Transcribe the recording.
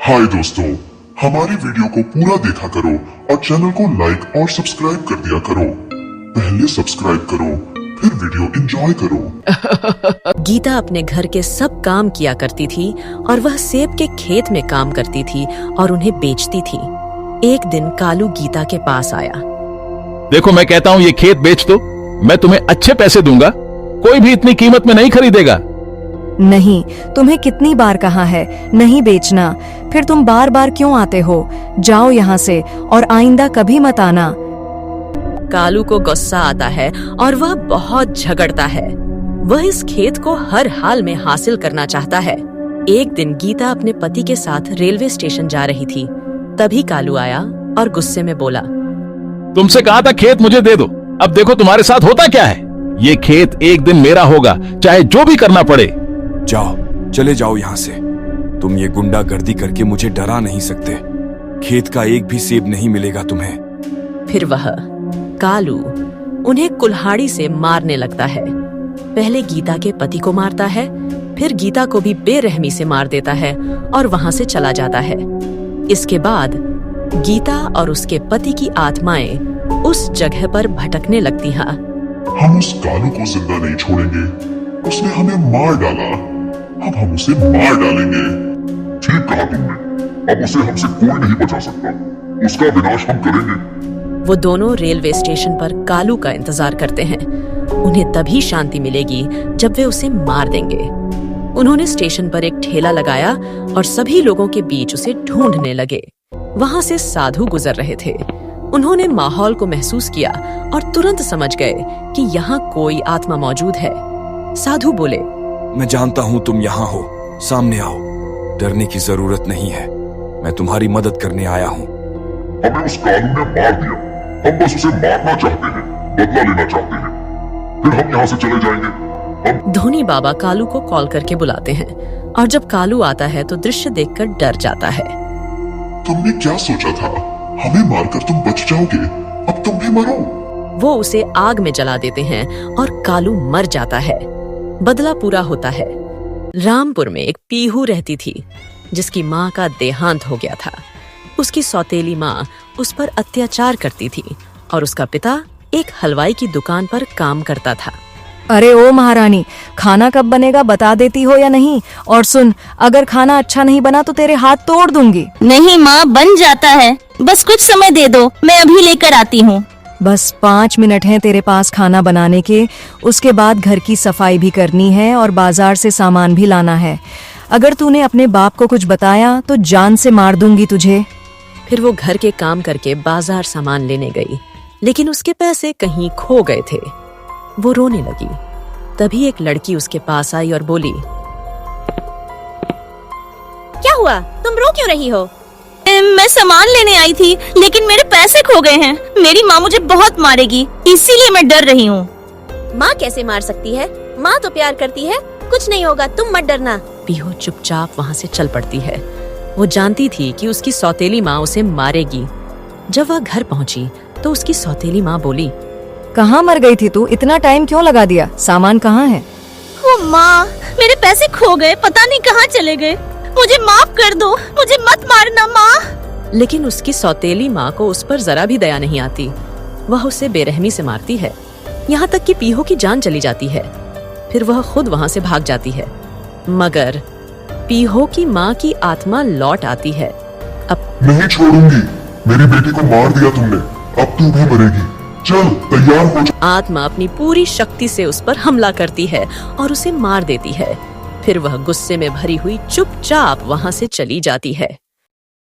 हाय दोस्तों, हमारी वीडियो को पूरा देखा करो और चैनल को लाइक और सब्सक्राइब कर दिया करो। पहले सब्सक्राइब करो, फिर वीडियो एंजॉय करो। गीता अपने घर के सब काम किया करती थी और वह सेब के खेत में काम करती थी और उन्हें बेचती थी। एक दिन कालू गीता के पास आया। देखो, मैं कहता हूँ ये खेत बेच दो, मैं तुम्हें अच्छे पैसे दूंगा। कोई भी इतनी कीमत में नहीं खरीदेगा। नहीं, तुम्हें कितनी बार कहा है नहीं बेचना, फिर तुम बार बार क्यों आते हो? जाओ यहाँ से और आइंदा कभी मत आना। कालू को गुस्सा आता है और वह बहुत झगड़ता है। वह इस खेत को हर हाल में हासिल करना चाहता है। एक दिन गीता अपने पति के साथ रेलवे स्टेशन जा रही थी। तभी कालू आया और गुस्से में बोला, तुमसे कहा था खेत मुझे दे दो, अब देखो तुम्हारे साथ होता क्या है। ये खेत एक दिन मेरा होगा, चाहे जो भी करना पड़े। जाओ, चले जाओ यहाँ से। तुम ये गुंडागर्दी करके मुझे डरा नहीं सकते। खेत का एक भी सेब नहीं मिलेगा तुम्हें। फिर वह कालू उन्हें कुल्हाड़ी से मारने लगता है। पहले गीता के पति को मारता है, फिर गीता को भी बेरहमी से मार देता है और वहां से चला जाता है। इसके बाद गीता और उसके पति की आत्माएं उस जगह पर भटकने लगती हैं। हम उस कालू को जिंदा नहीं छोड़ेंगे, उसने हमें मार डाला, अब हम उसे मार डालेंगे। ठीक कहा तुमने, अब उसे हमसे कोई नहीं बचा सकता, उसका विनाश हम करेंगे। वो दोनों रेलवे स्टेशन पर कालू का इंतजार करते हैं। उन्हें तभी शांति मिलेगी जब वे उसे मार देंगे। उन्होंने स्टेशन पर एक ठेला लगाया और सभी लोगों के बीच उसे ढूंढने लगे। वहां से साधु गुजर रहे थे। उन्होंने माहौल को महसूस किया और तुरंत समझ गए कि यहाँ कोई आत्मा मौजूद है। साधु बोले, मैं जानता हूँ तुम यहाँ हो, सामने आओ। डरने की जरूरत नहीं है, मैं तुम्हारी मदद करने आया हूँ। हमें उस कालू ने मार दिया, हम बस उसे मारना चाहते हैं, बदला लेना चाहते हैं, फिर हम यहाँ से चले जाएंगे। धोनी बाबा कालू को कॉल करके बुलाते हैं और जब कालू आता है तो दृश्य देखकर डर जाता है। तुमने क्या सोचा था? हमें मारकर तुम बच जाओगे, अब तुम भी मरो। वो उसे आग में जला देते हैं और कालू मर जाता है। बदला पूरा होता है। रामपुर में एक पीहू रहती थी जिसकी माँ का देहांत हो गया था। उसकी सौतेली माँ उस पर अत्याचार करती थी और उसका पिता एक हलवाई की दुकान पर काम करता था। अरे ओ महारानी, खाना कब बनेगा बता देती हो या नहीं? और सुन, अगर खाना अच्छा नहीं बना तो तेरे हाथ तोड़ दूंगी। नहीं माँ, बन जाता है, बस कुछ समय दे दो, मैं अभी लेकर आती हूँ। बस 5 मिनट हैं तेरे पास खाना बनाने के। उसके बाद घर की सफाई भी करनी है और बाजार से सामान भी लाना है। अगर तूने अपने बाप को कुछ बताया तो जान से मार दूंगी तुझे। फिर वो घर के काम करके बाजार सामान लेने गई, लेकिन उसके पैसे कहीं खो गए थे। वो रोने लगी। तभी एक लड़की उसके पास आई और बोली, क्या हुआ, तुम रो क्यों रही हो? मैं सामान लेने आई थी, लेकिन मेरे पैसे खो गए हैं। मेरी माँ मुझे बहुत मारेगी, इसीलिए मैं डर रही हूँ। माँ कैसे मार सकती है? माँ तो प्यार करती है, कुछ नहीं होगा, तुम मत डरना। पीहू चुपचाप वहाँ से चल पड़ती है। वो जानती थी कि उसकी सौतेली माँ उसे मारेगी। जब वह घर पहुँची तो उसकी सौतेली माँ बोली, कहाँ मर गई थी तू? इतना टाइम क्यों लगा दिया? सामान कहाँ है? ओ माँ, मेरे पैसे खो गए, पता नहीं कहाँ चले गए। मुझे माफ कर दो, मुझे मत मारना माँ। लेकिन उसकी सौतेली माँ को उस पर जरा भी दया नहीं आती। वह उसे बेरहमी से मारती है, यहाँ तक कि पीहू की जान चली जाती है। फिर वह खुद वहाँ से भाग जाती है, मगर पीहू की माँ की आत्मा लौट आती है। अब नहीं छोड़ूंगी, मेरी बेटी को मार दिया तुमने, अब तू भी मरेगी। चल तैयार हो जा। आत्मा अपनी पूरी शक्ति से उस पर हमला करती है और उसे मार देती है। फिर वह गुस्से में भरी हुई चुपचाप वहाँ से चली जाती है।